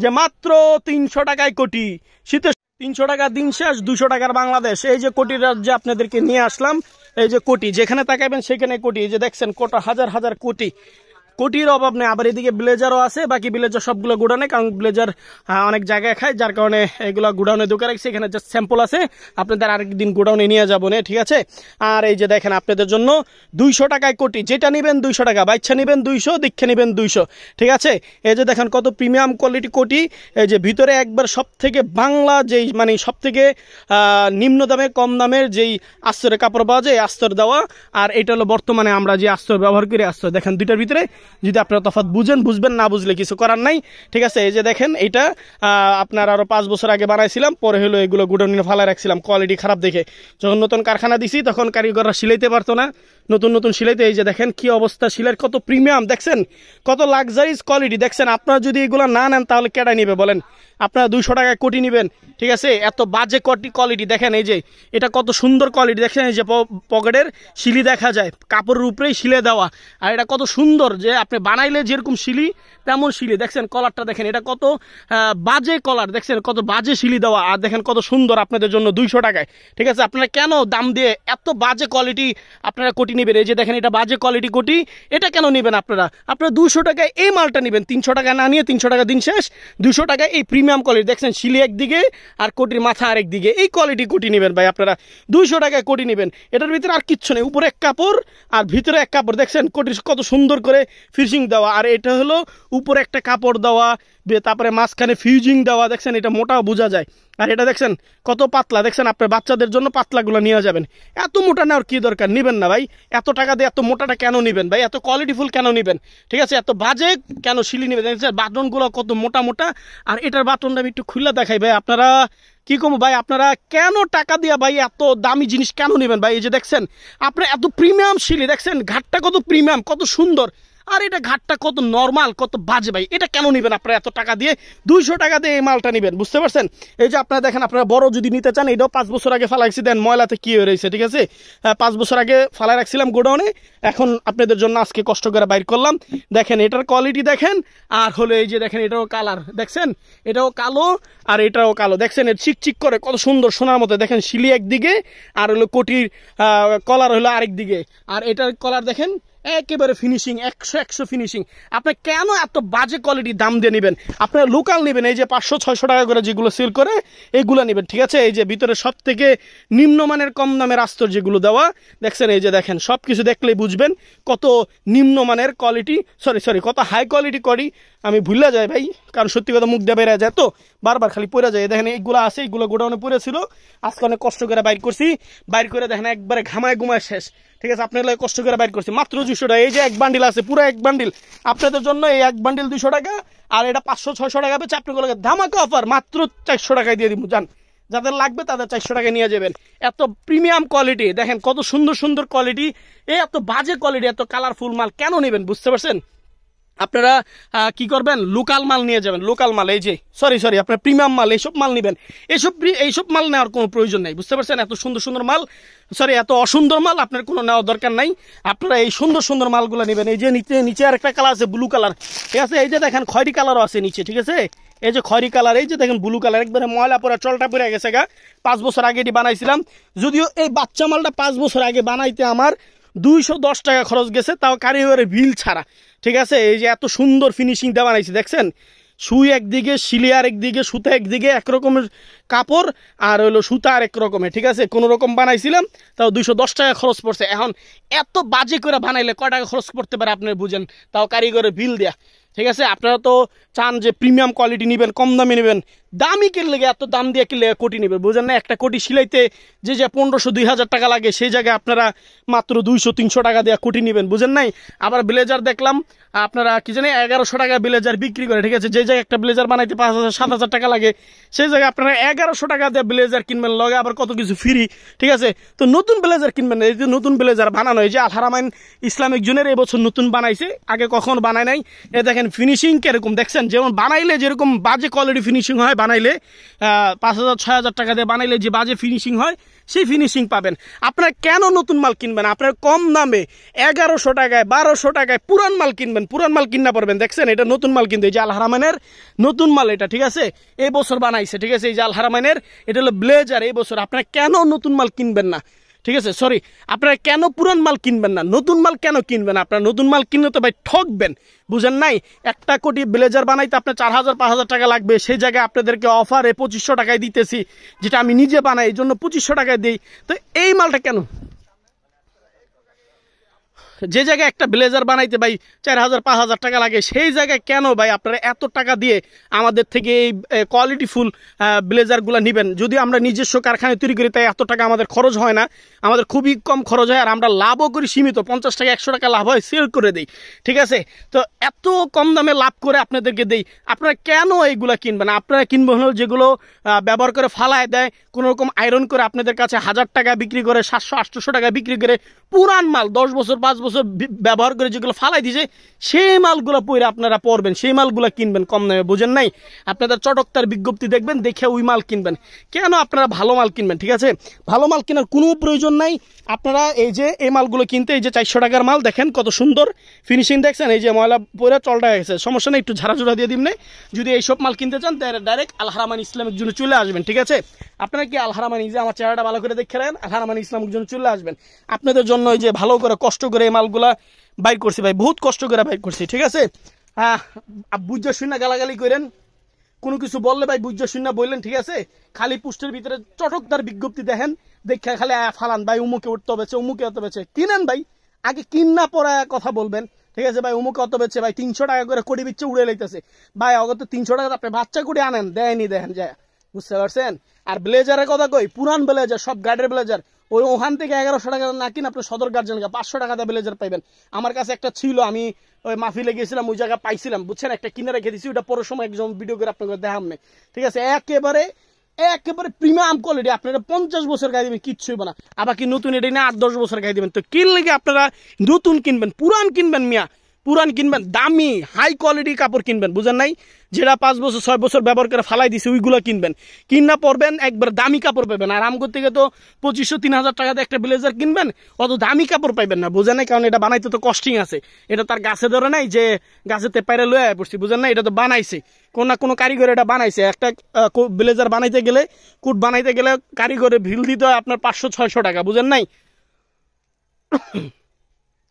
যে মাত্র 300 টাকায় কোটি। শীতে 300 টাকা দিন শেষ, 200 টাকার বাংলাদেশ। এই যে কোটির রাজ্যে আপনাদেরকে নিয়ে আসলাম। এই যে কোটি, যেখানে তাকাবেন সেখানে কোটি। এই যে দেখছেন কত হাজার হাজার কোটি, কোটির অভাব নেই। আবার এদিকে ব্লেজারও আছে, বাকি ব্লেজার সবগুলো গোডাউনে, কারণ ব্লেজার অনেক জায়গায় খায়, যার কারণে এগুলো গোডাউনে ঢুকে রাখছে। এখানে জাস্ট স্যাম্পল আছে, আপনাদের আরেকদিন গোডাউনে নিয়ে যাবো না, ঠিক আছে। আর এই যে দেখেন আপনাদের জন্য 200 টাকায় কোটি, যেটা নেবেন 200 টাকা, বাচ্চা নেবেন 200, দীক্ষা নেবেন 200, ঠিক আছে। এই যে দেখেন কত প্রিমিয়াম কোয়ালিটি কোটি। এই যে ভিতরে একবার সব থেকে বাংলা যেই মানে সব থেকে নিম্ন দামে কম দামের যেই আস্তরের কাপড় পাওয়া যায়, আস্তর দেওয়া। আর এটা হলো বর্তমানে আমরা যে আস্তর ব্যবহার করি, আস্তর দেখেন দুইটার ভিতরে। যদি আপনারা তফাৎ বুঝবেন, না বুঝলে কিছু করার নাই, ঠিক আছে। এই যে দেখেন এটা আপনার আরো 5 বছর আগে বানাইছিলাম, পরে হলো এগুলো গুডাউনে ফালা রাখছিলাম কোয়ালিটি খারাপ দেখে। যখন নতুন কারখানা দিছি তখন কারিগররা সিলাইতে পারতো না, নতুন সিলাইতে। এই যে দেখেন কি অবস্থা, সিলাইয়ের কত প্রিমিয়াম দেখছেন, কত লাক্সারিজ কোয়ালিটি দেখছেন। আপনারা যদি এগুলো না নেন তাহলে কেডা নিবে বলেন? আপনারা 200 টাকায় কোটি নেবেন, ঠিক আছে। এত বাজে কোয়ালিটি দেখেন। এই যে এটা কত সুন্দর কোয়ালিটি দেখছেন। এই যে পকেটের শিলি দেখা যায়, কাপড়ের উপরেই শিলে দেওয়া। আর এটা কত সুন্দর, যে আপনি বানাইলে যেরকম শিলি তেমন শিলি দেখছেন। কলারটা দেখেন, এটা কত বাজে কলার দেখছেন, কত বাজে শিলি দেওয়া। আর দেখেন কত সুন্দর, আপনাদের জন্য 200 টাকায়, ঠিক আছে। আপনারা কেন দাম দিয়ে এত বাজে কোয়ালিটি আপনারা কোটি নেবেন? এই যে দেখেন এটা বাজে কোয়ালিটি কোটি, এটা কেন নেবেন আপনারা? 200 টাকায় এই মালটা নেবেন, 300 টাকা না নিয়ে 300 টাকা দিন শেষ, 200 টাকায় এই প্রিমিয়াম কোয়ালিটি দেখছেন, শিলি একদিকে আর কোটির মাথা আরেক দিকে, এই কোয়ালিটি কোটি নেবেন ভাই আপনারা। 200 টাকায় কোটি নেবেন, এটার ভিতরে আর কিচ্ছু নেই, উপরে এক কাপড় আর ভিতরে এক কাপড় দেখছেন, কোটির কত সুন্দর করে ফিনিশিং দেওয়া। আর এটা হলো উপরে একটা কাপড় দেওয়া, তারপরে মাঝখানে ফিউজিং দেওয়া দেখছেন, এটা মোটাও বোঝা যায়। আর এটা দেখছেন কত পাতলা দেখছেন, আপনার বাচ্চাদের জন্য পাতলাগুলো নিয়ে যাবেন। এত মোটা নেওয়ার কি দরকার, নেবেন না ভাই। এত টাকা দিয়ে এত মোটাটা কেন নেবেন ভাই? এত কোয়ালিটিফুল কেন নেবেন, ঠিক আছে? এত বাজে কেন শিলি নেবেন? বাটনগুলো কত মোটা মোটা। আর এটার বাটনটা আমি একটু খুলে দেখাই ভাই, আপনারা কি কম ভাই, আপনারা কেন টাকা দিয়ে ভাই এত দামি জিনিস কেন নেবেন ভাই? এই যে দেখছেন আপনার এত প্রিমিয়াম শিলি দেখছেন, ঘাটটা কত প্রিমিয়াম, কত সুন্দর। আর এটা ঘাটটা কত নর্মাল, কত বাজে ভাই, এটা কেন নেবেন আপনারা এত টাকা দিয়ে? 200 টাকা দিয়ে এই মালটা নেবেন, বুঝতে পারছেন? এই যে আপনারা দেখেন, আপনারা বড় যদি নিতে চান, এটাও 5 বছর আগে ফালাইছি, দেন ময়লাতে কি হয়ে রয়েছে, ঠিক আছে। 5 বছর আগে ফালাই রাখছিলাম গোডাউনে, এখন আপনাদের জন্য আজকে কষ্ট করে বাইর করলাম। দেখেন এটার কোয়ালিটি দেখেন। আর হলো এই যে দেখেন এটাও কালার দেখছেন, এটাও কালো আর এটাও কালো দেখছেন, এর চিকচিক করে কত সুন্দর সোনার মতো। দেখেন শিলি একদিকে আর হলো কোটির কলার হলো আরেক দিকে। আর এটার কলার দেখেন একেবারে ফিনিশিং, 100 ফিনিশিং। আপনি কেন এত বাজে কোয়ালিটির দাম দিয়ে নেবেন? আপনারা লোকাল নেবেন, এই যে 500-600 টাকা করে যেগুলো সেল করে এইগুলো নেবেন, ঠিক আছে। এই যে ভিতরে সব থেকে নিম্নমানের কম দামের আস্তর যেগুলো দেওয়া দেখছেন, এই যে দেখেন সব কিছু দেখলেই বুঝবেন কত নিম্নমানের কোয়ালিটি, সরি কত হাই কোয়ালিটি করি। আমি ভুলে যাই ভাই, কারণ সত্যি কথা মুখ দিয়ে বেড়ে যায় তো, বারবার খালি পড়ে যায়। দেখেন এইগুলো আছে, এইগুলো গোডাউনে পড়েছিল, আজকে অনেক কষ্ট করে বাইর করছি। বাইর করে দেখেন একবারে ঘামায় ঘুমায় শেষ, ঠিক আছে। আপনার কষ্ট করে বাইর করছি মাত্র 200 টাকা। এই যে এক বান্ডিল আছে, পুরো এক বান্ডিল আপনাদের জন্য, এই এক বান্ডিল 200 টাকা। আর এটা 500-600 টাকা পেয়েছে, আপনাগুলোকে ধামাকা অফার মাত্র 400 টাকায় দিয়ে দিব। যান, যাদের লাগবে তাদের 400 টাকায় নিয়ে যাবেন। এত প্রিমিয়াম কোয়ালিটি দেখেন, কত সুন্দর সুন্দর কোয়ালিটি। এই এত বাজে কোয়ালিটি, এত কালারফুল মাল কেন নেবেন, বুঝতে পারছেন? আপনারা কি করবেন, লোকাল মাল নিয়ে যাবেন, লোকাল মাল। এই যে সরি আপনার প্রিমিয়াম মাল, এইসব মাল নেবেন। এইসব মাল নেওয়ার কোনো প্রয়োজন নেই, বুঝতে পারছেন? এত সুন্দর সুন্দর মাল, এত অসুন্দর মাল আপনার কোনো নেওয়ার দরকার নাই। আপনারা এই সুন্দর সুন্দর মালগুলো নেবেন। এই যে নিচে আরেকটা কালার আছে, ব্লু কালার, ঠিক আছে। এই যে দেখেন খয়েরি কালারও আছে নিচে, ঠিক আছে। এই যে খয়েরি কালার, এই যে দেখেন ব্লু কালার, একবারে ময়লা পড়া চলটা পড়ে গেছে গা। 5 বছর আগে এটি বানাইছিলাম, যদিও এই বাচ্চা মালটা 5 বছর আগে বানাইতে আমার 210 টাকা খরচ গেছে, তাও কারিগরের বিল ছাড়া, ঠিক আছে। এই যে এত সুন্দর ফিনিশিং দেওয়া বানাইছি দেখছেন, সুই একদিকে, শিলিয়ার একদিকে, সুতা একদিকে, একরকমের কাপড় আর হলো সুতা আর এক রকমের, ঠিক আছে। কোনো রকম বানাইছিলাম, তাও 210 টাকা খরচ পড়ছে। এখন এত বাজে করে বানাইলে কয় টাকা খরচ করতে পারে আপনারা বুঝেন, তাও কারিগরের বিল দেয়া, ঠিক আছে। আপনারা তো চান যে প্রিমিয়াম কোয়ালিটি নেবেন, কম দামে নেবেন, দামি কিনলে এত দাম দিয়ে কিনলে কোটি নেবেন, বুঝেন না? একটা কোটি সিলাইতে যে 1500-2000 টাকা লাগে, সেই জায়গায় আপনারা মাত্র 200-300 টাকা দিয়ে কোটি নেবেন, বুঝেন নাই? আবার ব্লেজার দেখলাম আপনারা কি জানি 1100 টাকা ব্লেজার বিক্রি করে, ঠিক আছে। যে জায়গায় একটা ব্লেজার বানাইতে 5000-7000 টাকা লাগে, সেই জায়গায় আপনারা 1100 টাকা দিয়ে ব্লেজার কিনবেন, লগে আবার কত কিছু ফ্রি, ঠিক আছে। তো নতুন ব্লেজার কিনবেন, এই যে নতুন ব্লেজার বানানো, এই যে আল হারামাইন ইসলামিক জোনের এবছর নতুন বানাইছে, আগে কখনো বানায় নাই। এ দেখেন ফিনিশিং কিরকম দেখছেন, যেমন বানাইলে যেরকম বাজে কোয়ালিটি ফিনিশিং হয় বানাইলে 5,000 6,000 টাকা দিয়ে বানাইলে যে বাজে ফিনিশিং হয় সেই ফিনিশিং পাবেন। আপনারা কেন নতুন মাল কিনবেন? আপনারা কম দামে 1100 টাকায় 1200 টাকায় পুরান মাল কিনবেন, পুরান মাল কিনা পড়বেন। দেখছেন এটা নতুন মাল কিনতে, এই যে আল হারামাইনের নতুন মাল এটা, ঠিক আছে, এই বছর বানাইছে, ঠিক আছে, এই যে আল হারামাইনের এটা হলো ব্লেজার এই বছর। আপনারা কেন নতুন মাল কিনবেন না? ঠিক আছে, সরি, আপনারা কেন পুরান মাল কিনবেন না? নতুন মাল কেন কিনবেন? আপনারা নতুন মাল কিনলে তো ভাই ঠকবেন, বুঝেন নাই? একটা কোটি ব্লেজার বানাইতে আপনার 4,000 5,000 টাকা লাগবে, সেই জায়গায় আপনাদেরকে অফারে 2500 টাকায় দিতেছি, যেটা আমি নিজে বানাই, এই জন্য 2500 টাকায় দিই। তো এই মালটা কেন? যে জায়গায় একটা ব্লেজার বানাইতে ভাই 4,000 5,000 টাকা লাগে, সেই জায়গায় কেন ভাই আপনারা এত টাকা দিয়ে আমাদের থেকে এই কোয়ালিটিফুল ব্লেজারগুলো নেবেন? যদি আমরা নিজস্ব কারখানায় তৈরি করি তাই এত টাকা আমাদের খরচ হয় না, আমাদের খুবই কম খরচ হয়, আর আমরা লাভও করি সীমিত, 50 টাকা 100 টাকা লাভ হয়, সেল করে দিই, ঠিক আছে? তো এত কম দামে লাভ করে আপনাদেরকে দেই, আপনারা কেন এইগুলা কিনবেন? আপনারা কিনবেন হলো যেগুলো ব্যবহার করে ফালায় দেয়, কোনো রকম আয়রন করে আপনাদের কাছে 1000 টাকা বিক্রি করে, 700 800 টাকা বিক্রি করে, পুরান মাল 10 বছর 5 বছর ব্যবহার করে যেগুলো ফালাই দিছে সেই মালগুলো পরে আপনারা পরবেন, সেই মালগুলো কিনবেন কম দামে, বুঝেন নাই? আপনাদের চটকতার বিজ্ঞপ্তি দেখবেন, দেখে ওই মাল কিনবেন। কেন আপনারা ভালো মাল কিনবেন? ঠিক আছে, ভালো মাল কেনার কোনো প্রয়োজন নাই। আপনারা এই যে এই মালগুলো কিনতে, এই যে 400 টাকার মাল দেখেন কত সুন্দর ফিনিশিং, দেখছেন? এই যে ময়লা পরে চলটা গেছে, সমস্যা নেই, একটু ঝাড়াঝুড়া দিয়ে দিবেন। যদি এইসব মাল কিনতে চান তাহলে ডাইরেক্ট আল হারামাইন ইসলামের জন্য চলে আসবেন, ঠিক আছে? আপনারা কি আল হারামাইন, যে আমার চেহারাটা ভালো করে দেখে নেন, আল হারামাইন ইসলামের জন্য চলে আসবেন। আপনাদের জন্য এই যে ভালো করে কষ্ট করে এই মালগুলা বাইর করছি ভাই, বহুত কষ্ট করে বাইর করছি, ঠিক আছে? হ্যাঁ, বুঝা শুনে গালাগালি করেন, কোনো কিছু বললে ভাই বুঝা শুনে বললেন, ঠিক আছে? খালি পোস্টের ভিতরে চটকদার বিজ্ঞপ্তি দেখেন, দেখে খালি ফালান ভাই, উমুকে উঠতে বেছে, উমুকে অত বেছে। কিনেন ভাই, আগে কিন্না পরে কথা বলবেন, ঠিক আছে? ভাই উমুকে অত বেছে, ভাই 300 টাকা করে কোটি বিচ্ছে উড়ে লাইতেছে ভাই, অগত 300 টাকা আপনি বাচ্চা করে আনেন, দেয়নি, দেখেন যায়, বুঝতে পারছেন? আর ব্লেজারের কথা কই, পুরান ব্লেজার, সব গার্ডের ব্লেজার, ওই ওখান থেকে 1100 টাকা না কিনে আপনি সদর গার্জেন 500 টাকা দিয়ে ব্লেজার পাইবেন। আমার কাছে একটা ছিল, আমি ওই মাহফিলে গেছিলাম, ওই জায়গা পাইছিলাম, বুঝছেন? একটা কিনে রেখে দিছি, ওটা পরের সময় একজন ভিডিও করে আপনাকে দেখাম না, ঠিক আছে? একেবারে প্রিমিয়াম কোয়ালিটি, আপনারা 50 বছর গায়ে দিবেন, কিচ্ছু হইব না। আবার কি নতুন এটা না 8-10 বছর গায়ে দিবেন? তো কিনলে কি আপনারা নতুন কিনবেন? পুরান কিনবেন মিয়া, পুরান কিনবেন, দামি হাই কোয়ালিটি কাপড় কিনবেন, বুঝেন নাই? যেটা 5 বছর 6 বছর ব্যবহার করে ফালাই দিছে ওইগুলো কিনবেন, কিনা পরবেন, একবার দামি কাপড় পাবেন। আর আমগর থেকে তো 2500-3000 টাকা দিয়ে একটা ব্লেজার কিনবেন, অত দামি কাপড় পাইবেন না, বুঝেন নাই? কারণ এটা বানাইতে তো কস্টিং আছে, এটা তার গাছে ধরে নাই যে গাছেতে পাইরে লয়ে পড়ছি, বুঝেন না? এটা তো বানাইছে কোন না কোনো কারিগর, এটা বানাইছে। একটা ব্লেজার বানাইতে গেলে, কোট বানাইতে গেলে কারিগরে ভিল দিতে হয় আপনার 500-600 টাকা, বুঝেন নাই?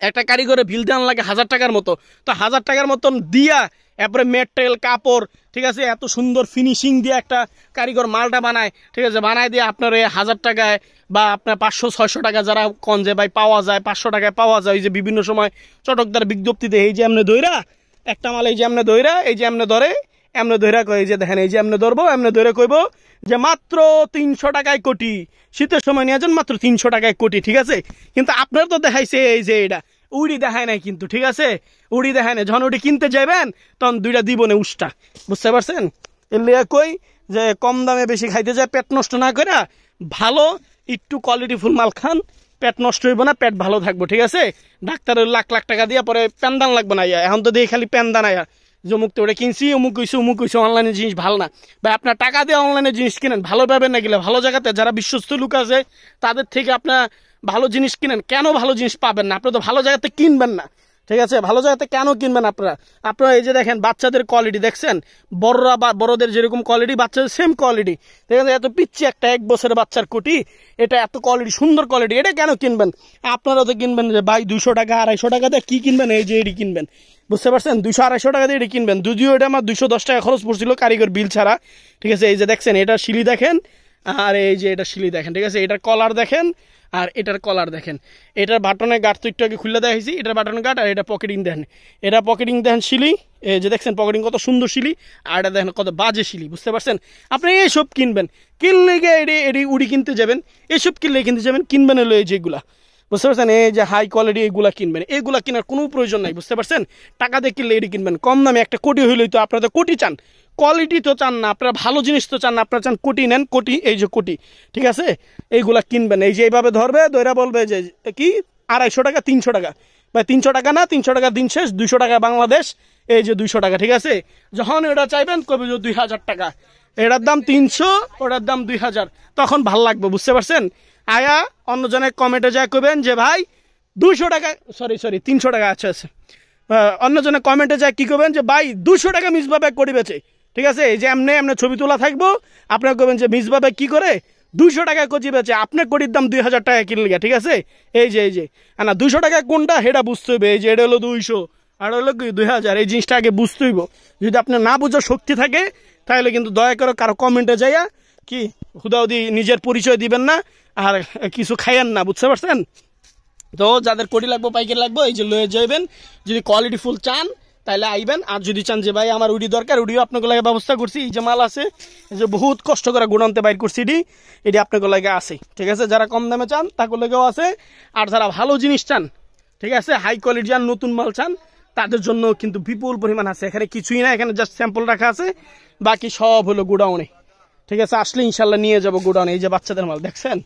একটা কারিগরে ভিল দেওয়ার লাগে 1000 টাকার মতো। তো 1000 টাকার মতন দিয়া এরপরে মেটেরিয়াল কাপড়, ঠিক আছে, এত সুন্দর ফিনিশিং দিয়ে একটা কারিগর মালটা বানায়, ঠিক আছে? বানায় দিয়ে আপনার এই 1000 টাকায় বা আপনার 500-600 টাকা যারা কন যে ভাই পাওয়া যায়, 500 টাকায় পাওয়া যায়, ওই যে বিভিন্ন সময় চটকদার বিজ্ঞপ্তিতে এই যে এমনি দইরা একটা মাল, এই যে এমনি দইরা, এই যে এমনি ধরে, এমনি দইরা কয়, এই যে দেখেন, এই যে এমনি ধরবো, এমনি দইরা কইব যে মাত্র 300 টাকায় কোটি, শীতের সময় নিয়ে যান মাত্র 300 টাকায় কোটি, ঠিক আছে? কিন্তু আপনার তো দেখাইছে এই যে এটা, উড়ি দেখায় নাই কিন্তু, ঠিক আছে? উড়ি দেখায় নাই, যখন উড়ি কিনতে যাবেন তখন দুইটা দিব না উষ্টা, বুঝতে পারছেন? এর লিয়া কই যে কম দামে বেশি খাইতে যায়, পেট নষ্ট না করে ভালো একটু কোয়ালিটিফুল মাল খান, পেট নষ্ট হইব না, পেট ভালো থাকবো, ঠিক আছে? ডাক্তারের লাখ লাখ টাকা দিয়ে পরে প্যানদান লাগবে না, এখন তো দিয়ে খালি প্যানদান আয়া যে অমুক তো ওটা কিনছি, অমুক হইছে, অনলাইনে জিনিস ভালো না ভাই। আপনার টাকা দিয়ে অনলাইনে জিনিস কিনেন, ভালো পাবেন না, গেলে ভালো জায়গাতে যারা বিশ্বস্ত লোক আছে তাদের থেকে আপনার ভালো জিনিস কিনেন। কেন ভালো জিনিস পাবেন না? আপনারা তো ভালো জায়গাতে কিনবেন না, ঠিক আছে? ভালো জায়গাতে কেন কিনবেন আপনারা? আপনারা এই যে দেখেন বাচ্চাদের কোয়ালিটি দেখছেন, বড়রা বা বড়দের যেরকম কোয়ালিটি, বাচ্চাদের সেম কোয়ালিটি, ঠিক আছে? এত পিচ্ছি একটা 1 বছরের বাচ্চার কোটি, এটা এত কোয়ালিটি, সুন্দর কোয়ালিটি, এটা কেন কিনবেন? আপনারা তো কিনবেন যে ভাই 200 টাকা 250 টাকা দিয়ে কি কিনবেন? এই যে এটি কিনবেন, বুঝতে পারছেন? 200-250 টাকা দিয়ে এটি কিনবেন। যদিও এটা আমার 210 টাকা খরচ পড়ছিল কারিগর বিল ছাড়া, ঠিক আছে? এই যে দেখছেন, এটা শিলি দেখেন, আর এই যে এটা শিলি দেখেন, ঠিক আছে? এটার কলার দেখেন, আর এটার কলার দেখেন, এটার বাটনের গাঁট তো একটু আগে খুলে দেখাইছি, এটার বাটনের গাঁট, আর এটা পকেটিং দেখেন, এটা পকেটিং দেখেন শিলি, এই যে দেখছেন পকেটিং কত সুন্দর শিলি, আর এটা দেখেন কত বাজে শিলি, বুঝতে পারছেন? আপনি এইসব কিনবেন, কিনলে গিয়ে এটি উড়ি কিনতে যাবেন, এইসব কিনলে কিনতে যাবেন, কিনবেন হলো এই যেগুলা, বুঝতে পারছেন? এই যে হাই কোয়ালিটি এইগুলা কিনবেন, এইগুলা কেনার কোনো প্রয়োজন নাই, বুঝতে পারছেন? টাকা দিয়ে কিনলে এটি কিনবেন, কম দামে একটা কোটি হইলেই তো, আপনারা তো কোটি চান, কোয়ালিটি তো চান না, আপনারা ভালো জিনিস তো চান না, আপনারা চান কোটি নেন, কোটি, এই যে কোটি, ঠিক আছে? এইগুলা কিনবেন, এই যে এইভাবে ধরবে, ধরে বলবে যে কি 250 টাকা 300 টাকা, ভাই 300 টাকা না, 300 টাকা দিন শেষ, 200 টাকা বাংলাদেশ, এই যে 200 টাকা, ঠিক আছে। যখন এটা চাইবেন কবে যে 2000 টাকা, এটার দাম 300, ওটার দাম 2000, তখন ভাল লাগবে, বুঝতে পারছেন। আয়া অন্যজনের কমেন্টে যা করবেন যে ভাই 200 টাকা, সরি 300 টাকা, আচ্ছা আচ্ছা, অন্যজনের কমেন্টে যা কি করবেন যে ভাই 200 টাকা মিসবা ব্যাগ কোটি বেচে, ঠিক আছে। এই যে এমনি ছবি তোলা থাকবো, আপনার করবেন যে মিসবা ব্যাগ কি করে 200 টাকা কোটি বেচে, আপনার কোটির দাম 2000 টাকা কিনলে, ঠিক আছে। এই যে না 200 টাকা কোনটা সেটা বুঝতে হইবে, এই যে এটা হলো 200 আর হলো কি 2000, এই জিনিসটা আগে বুঝতে হইব। যদি আপনার না বোঝার শক্তি থাকে তাহলে কিন্তু দয়া করে কারো কমেন্টে যাইয়া কি হুদাহুদি নিজের পরিচয় দিবেন না আর কিছু খাইয়েন না, বুঝতে পারছেন। তো যাদের কোটি লাগবো, পাইকারি লাগবো, এই যে লয়ে যাইবেন। যদি কোয়ালিটি ফুল চান তাহলে আইবেন, আর যদি চান যে ভাই আমার উডি দরকার, উডিও আপনাকে লাগে ব্যবস্থা করছি। এই যে মাল আছে, এই যে বহুত কষ্ট করে গুণান্তে বাইর করছি, এটি আপনাকে লাগে আছে, ঠিক আছে। যারা কম দামে চান তাকে লেগেও আছে, আর যারা ভালো জিনিস চান, ঠিক আছে, হাই কোয়ালিটি চান, নতুন মাল চান, তাদের জন্য কিন্তু বিপুল পরিমাণ আছে। এখানে কিছুই না, এখানে জাস্ট স্যাম্পল রাখা আছে, বাকি সব হলো গোডাউনে, ঠিক আছে। আসলে ইনশাল্লাহ নিয়ে যাবো গোডাউনে। এই যে বাচ্চাদের মাল দেখছেন,